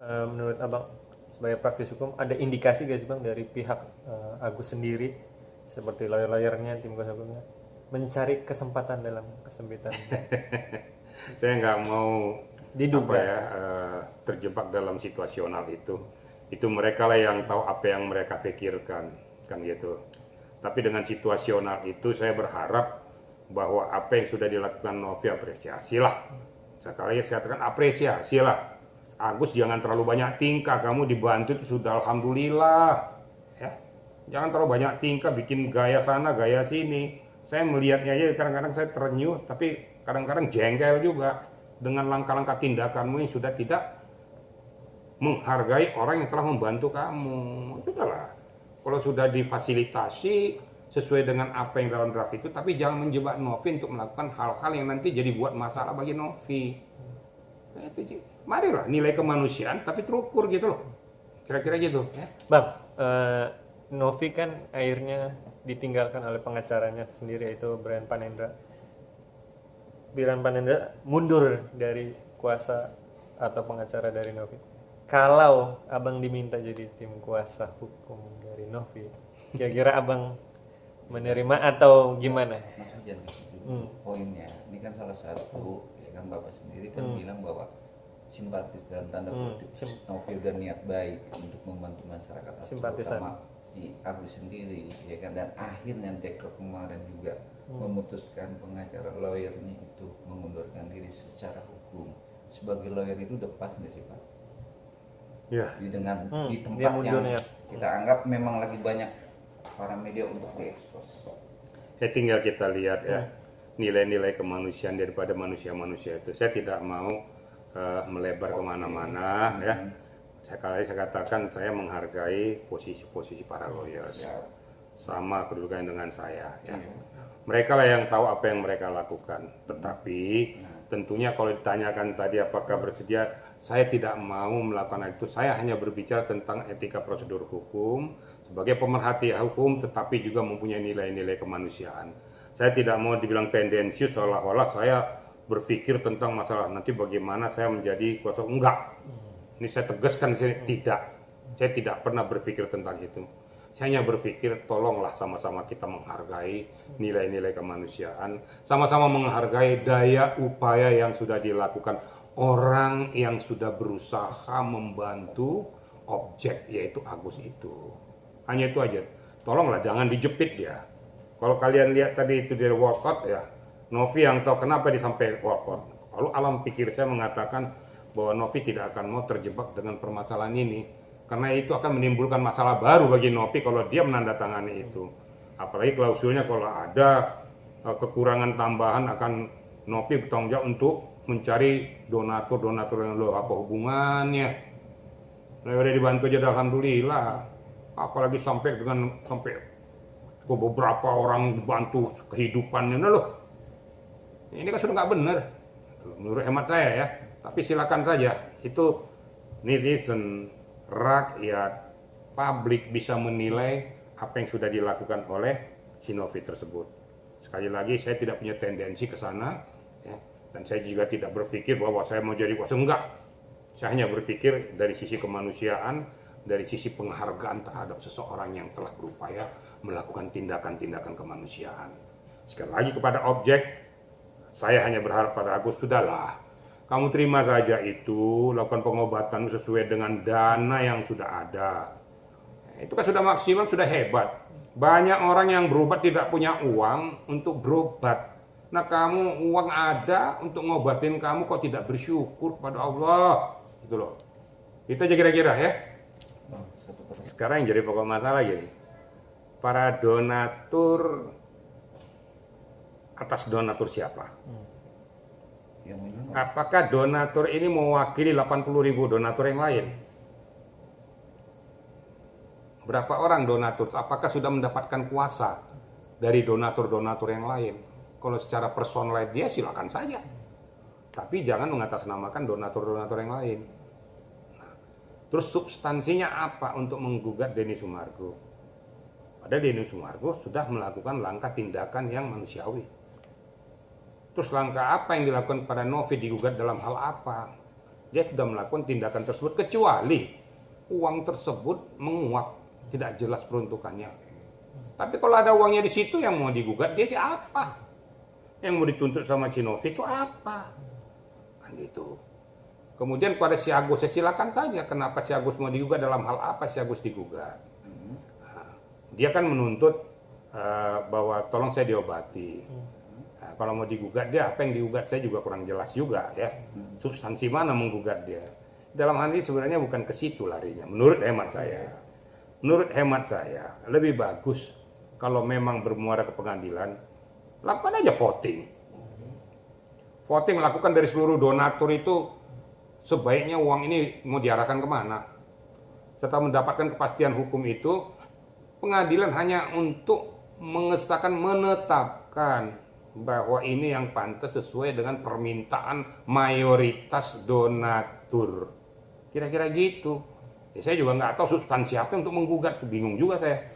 Menurut abang sebagai praktisi hukum ada indikasi gak sih bang dari pihak Agus sendiri seperti lawyer-lawyernya tim kuasa hukumnya mencari kesempatan dalam kesempitan Saya nggak mau diduga terjebak dalam situasional itu mereka lah yang tahu apa yang mereka pikirkan, kan gitu. Tapi dengan situasional itu saya berharap bahwa apa yang sudah dilakukan Novi apresiasilah. Sekali saya katakan apresiasilah. Agus jangan terlalu banyak tingkah, kamu dibantu itu sudah alhamdulillah ya. Jangan terlalu banyak tingkah, bikin gaya sana gaya sini. Saya melihatnya aja kadang-kadang saya terenyuh, tapi kadang-kadang jengkel juga dengan langkah-langkah tindakanmu yang sudah tidak menghargai orang yang telah membantu kamu. Sudahlah, kalau sudah difasilitasi sesuai dengan apa yang dalam draft itu, tapi jangan menjebak Novi untuk melakukan hal-hal yang nanti jadi buat masalah bagi Novi. Nah, itu, marilah nilai kemanusiaan tapi terukur gitu loh, kira-kira gitu ya. bang. Novi kan akhirnya ditinggalkan oleh pengacaranya sendiri yaitu Brian Panendra. Brian Panendra mundur dari kuasa atau pengacara dari Novi. Kalau abang diminta jadi tim kuasa hukum dari Novi, kira-kira abang menerima atau gimana? Mas Hujan poinnya ini kan salah satu ya kan Bapak sendiri kan bilang bahwa simpatis dalam tanda kutip Novi udah niat baik untuk membantu masyarakat Simpatisan. terutama si Agus sendiri ya kan, dan akhirnya Dekro kemarin juga memutuskan pengacara lawyernya itu mengundurkan diri secara hukum. Sebagai lawyer itu udah pas nggak sih Pak? Ya, Dengan di Dia tempat yang mundurnya. kita anggap memang lagi banyak para media untuk diekspos. tinggal kita lihat ya nilai-nilai kemanusiaan daripada manusia-manusia itu. Saya tidak mau melebar kemana-mana ya. Saya katakan saya menghargai posisi-posisi para lawyers sama kedudukannya dengan saya ya. Mereka lah yang tahu apa yang mereka lakukan. Tetapi tentunya kalau ditanyakan tadi apakah bersedia, saya tidak mau melakukan itu. Saya hanya berbicara tentang etika prosedur hukum sebagai pemerhati hukum, tetapi juga mempunyai nilai-nilai kemanusiaan. Saya tidak mau dibilang tendensius seolah-olah saya berpikir tentang masalah nanti bagaimana saya menjadi kuasa. Enggak. Ini saya tegaskan tidak. Saya tidak pernah berpikir tentang itu. Saya hanya berpikir tolonglah sama-sama kita menghargai nilai-nilai kemanusiaan, sama-sama menghargai daya upaya yang sudah dilakukan orang yang sudah berusaha membantu objek yaitu Agus itu. Hanya itu aja. Tolonglah jangan dijepit dia. Kalau kalian lihat tadi itu dari walkout ya, Novi yang tahu kenapa disampai walkout. Lalu alam pikir saya mengatakan bahwa Novi tidak akan mau terjebak dengan permasalahan ini. Karena itu akan menimbulkan masalah baru bagi Novi kalau dia menandatangani itu. Apalagi klausulnya kalau ada kekurangan tambahan akan Novi bertanggung jawab untuk mencari donatur-donatur yang loh apa hubungannya. Nah, udah dibantu aja alhamdulillah. Apalagi sampai beberapa orang dibantu kehidupannya loh. Ini kan sudah nggak benar. Menurut hemat saya ya. Tapi silakan saja. Itu netizen, rakyat, publik bisa menilai apa yang sudah dilakukan oleh si Novi tersebut. Sekali lagi saya tidak punya tendensi ke sana ya, dan saya juga tidak berpikir bahwa saya mau jadi kuasa, enggak. Saya hanya berpikir dari sisi kemanusiaan, dari sisi penghargaan terhadap seseorang yang telah berupaya melakukan tindakan-tindakan kemanusiaan. Sekali lagi kepada objek, saya hanya berharap pada Agus, sudahlah. Kamu terima saja itu, lakukan pengobatan sesuai dengan dana yang sudah ada. Itu kan sudah maksimal, sudah hebat. Banyak orang yang berobat tidak punya uang untuk berobat. Nah kamu uang ada untuk ngobatin kamu, kok tidak bersyukur kepada Allah. Gitu loh. Itu aja kira-kira ya. Sekarang yang jadi pokok masalah gini. Para donatur, atas donatur siapa? Apakah donatur ini mewakili 80.000 donatur yang lain? Berapa orang donatur? Apakah sudah mendapatkan kuasa dari donatur-donatur yang lain? Kalau secara personal dia silakan saja. Tapi jangan mengatasnamakan donatur-donatur yang lain. Nah, terus substansinya apa untuk menggugat Denny Sumargo? Padahal Denny Sumargo sudah melakukan langkah tindakan yang manusiawi. Terus langkah apa yang dilakukan pada Novi digugat dalam hal apa? dia sudah melakukan tindakan tersebut kecuali uang tersebut menguap, tidak jelas peruntukannya. Tapi kalau ada uangnya di situ yang mau digugat dia siapa? Yang mau dituntut sama si Novi itu apa? Kan gitu. Kemudian pada si Agus, saya silakan saja kenapa si Agus mau digugat, dalam hal apa si Agus digugat. Nah, dia kan menuntut bahwa tolong saya diobati. Nah, kalau mau digugat dia, apa yang digugat saya juga kurang jelas juga ya. Substansi mana menggugat dia. Dalam hal ini sebenarnya bukan ke situ larinya, menurut hemat saya. Menurut hemat saya, lebih bagus kalau memang bermuara ke pengadilan, lakukan aja voting. Voting lakukan dari seluruh donatur itu, sebaiknya uang ini mau diarahkan kemana. Setelah mendapatkan kepastian hukum itu, pengadilan hanya untuk mengesahkan, menetapkan bahwa ini yang pantas sesuai dengan permintaan mayoritas donatur. Kira-kira gitu. Ya, saya juga nggak tahu substansi apa untuk menggugat, bingung juga saya.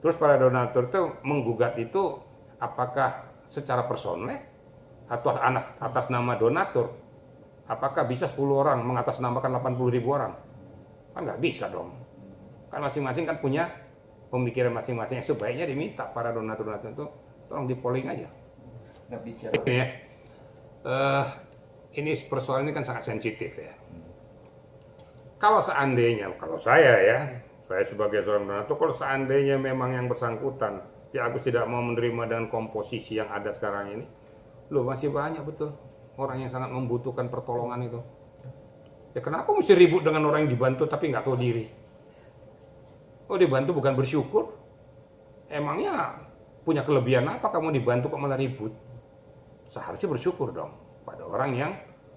Terus para donatur itu menggugat itu apakah secara personal atau atas nama donatur? Apakah bisa 10 orang mengatasnamakan 80.000 orang? Kan nggak bisa dong. Kan masing-masing kan punya pemikiran masing-masing. Sebaiknya diminta para donatur-donatur itu tolong di polling aja. Nah, bicara Ya. Ini persoalan ini kan sangat sensitif ya. Kalau seandainya, kalau saya sebagai seorang donatur, kalau seandainya memang yang bersangkutan, ya Agus tidak mau menerima dengan komposisi yang ada sekarang ini, loh masih banyak betul orang yang sangat membutuhkan pertolongan itu. Ya kenapa mesti ribut dengan orang yang dibantu tapi nggak tahu diri? Oh dibantu bukan bersyukur? Emangnya punya kelebihan apa kamu dibantu kok malah ribut? Seharusnya bersyukur dong pada orang yang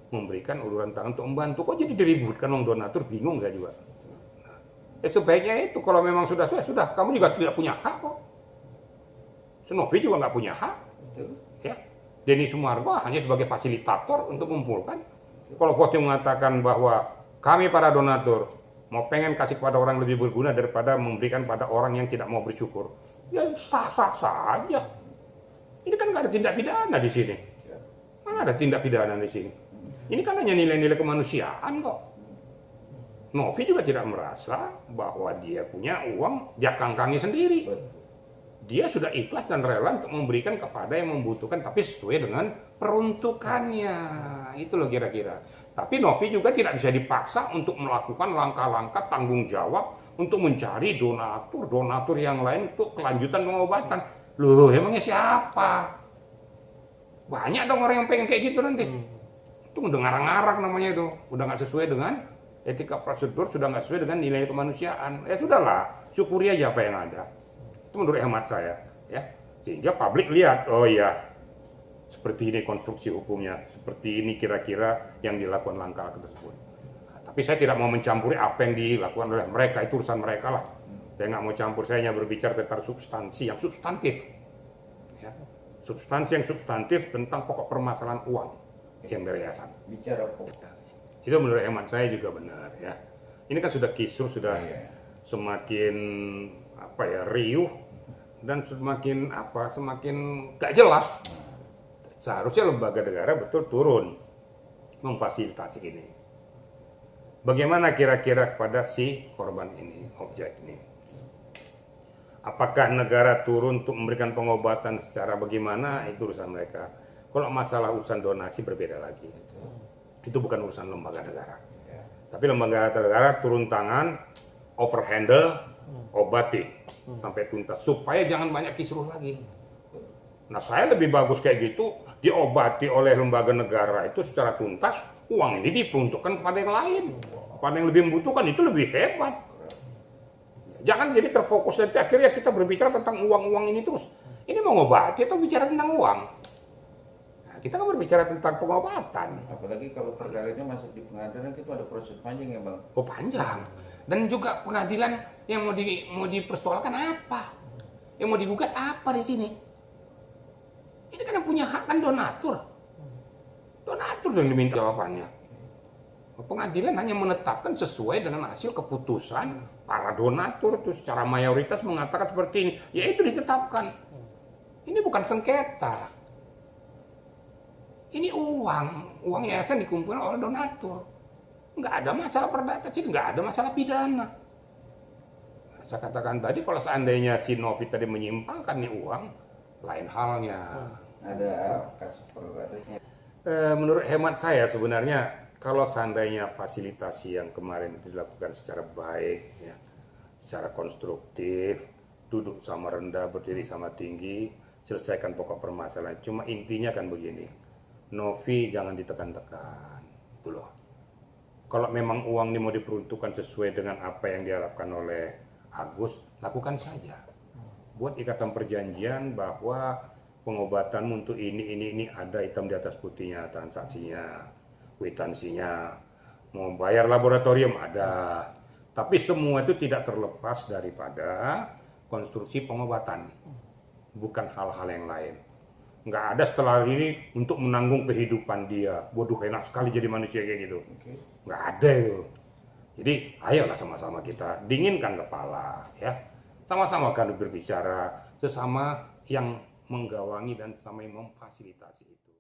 memberikan uluran tangan untuk membantu. Kok jadi diributkan orang donatur, bingung nggak juga? Sebaiknya itu kalau memang sudah, kamu juga tidak punya hak kok. Novi juga nggak punya hak. Betul. Ya, Denny Sumargo hanya sebagai fasilitator untuk mengumpulkan. Kalau voting mengatakan bahwa kami para donatur mau pengen kasih kepada orang lebih berguna daripada memberikan pada orang yang tidak mau bersyukur, ya sah-sah saja. Ini kan nggak ada tindak pidana di sini. Mana ada tindak pidana di sini? Ini kan hanya nilai-nilai kemanusiaan kok. Novi juga tidak merasa bahwa dia punya uang, dia kangkangi sendiri. Dia sudah ikhlas dan rela untuk memberikan kepada yang membutuhkan, tapi sesuai dengan peruntukannya. Itu loh kira-kira. Tapi Novi juga tidak bisa dipaksa untuk melakukan langkah-langkah tanggung jawab untuk mencari donatur yang lain untuk kelanjutan pengobatan. Loh, emangnya siapa? Banyak dong orang yang pengen kayak gitu nanti. Itu udah ngarang-ngarang namanya itu. Udah nggak sesuai dengan etika prosedur, sudah nggak sesuai dengan nilai kemanusiaan. Ya sudahlah, syukuri aja apa yang ada. Itu menurut hemat saya, ya. Sehingga publik lihat, oh iya, seperti ini konstruksi hukumnya, seperti ini kira-kira yang dilakukan langkah tersebut. Nah, tapi saya tidak mau mencampuri apa yang dilakukan oleh mereka, itu urusan mereka lah. Saya nggak mau campur, saya hanya berbicara tentang substansi yang substantif. Ya. Substansi yang substantif tentang pokok permasalahan uang yang dari yayasan. bicara pokok. Itu menurut hemat saya juga benar ya. Ini kan sudah kisruh, sudah semakin riuh dan semakin gak jelas. Seharusnya lembaga negara betul turun memfasilitasi ini. Bagaimana kira-kira kepada si korban ini, objek ini? Apakah negara turun untuk memberikan pengobatan secara bagaimana, itu urusan mereka. Kalau masalah urusan donasi berbeda lagi. Itu bukan urusan lembaga negara. Tapi lembaga negara turun tangan, overhandle, obati sampai tuntas supaya jangan banyak kisruh lagi. Nah, saya lebih bagus kayak gitu, diobati oleh lembaga negara itu secara tuntas, uang ini diperuntukkan kepada yang lain, kepada yang lebih membutuhkan, itu lebih hebat. Jangan jadi terfokus nanti akhirnya kita berbicara tentang uang-uang ini terus. Ini mau ngobati atau bicara tentang uang? Kita kan berbicara tentang pengobatan. Apalagi kalau perkaranya masuk di pengadilan itu ada proses panjang ya Bang. Oh panjang. Dan juga pengadilan yang mau dipersoalkan apa? Yang mau digugat apa di sini? Ini kan yang punya hak kan donatur. Donatur yang diminta jawabannya. Pengadilan hanya menetapkan sesuai dengan hasil keputusan para donatur itu secara mayoritas mengatakan seperti ini. Ya itu ditetapkan. Ini bukan sengketa. Ini uang yayasan dikumpulkan oleh donatur. nggak ada masalah perdata, nggak ada masalah pidana. Saya katakan tadi, kalau seandainya si Novi tadi menyimpangkan nih uang, lain halnya. Ada kasus perdatanya. Menurut hemat saya sebenarnya, kalau seandainya fasilitasi yang kemarin itu dilakukan secara baik, ya, secara konstruktif, duduk sama rendah, berdiri sama tinggi, selesaikan pokok permasalahan. Cuma intinya kan begini, Novi jangan ditekan-tekan, itu loh. Kalau memang uang ini mau diperuntukkan sesuai dengan apa yang diharapkan oleh Agus, lakukan saja. Buat ikatan perjanjian bahwa pengobatanmu untuk ini ada hitam di atas putihnya, transaksinya, kwitansinya, mau bayar laboratorium ada. Tapi semua itu tidak terlepas daripada konstruksi pengobatan, bukan hal-hal yang lain. Nggak ada setelah ini untuk menanggung kehidupan dia. Waduh, enak sekali jadi manusia kayak gitu. Nggak ada itu. Jadi ayolah sama-sama kita dinginkan kepala, ya. Sama-sama kan berbicara sesama yang menggawangi dan sama yang memfasilitasi itu.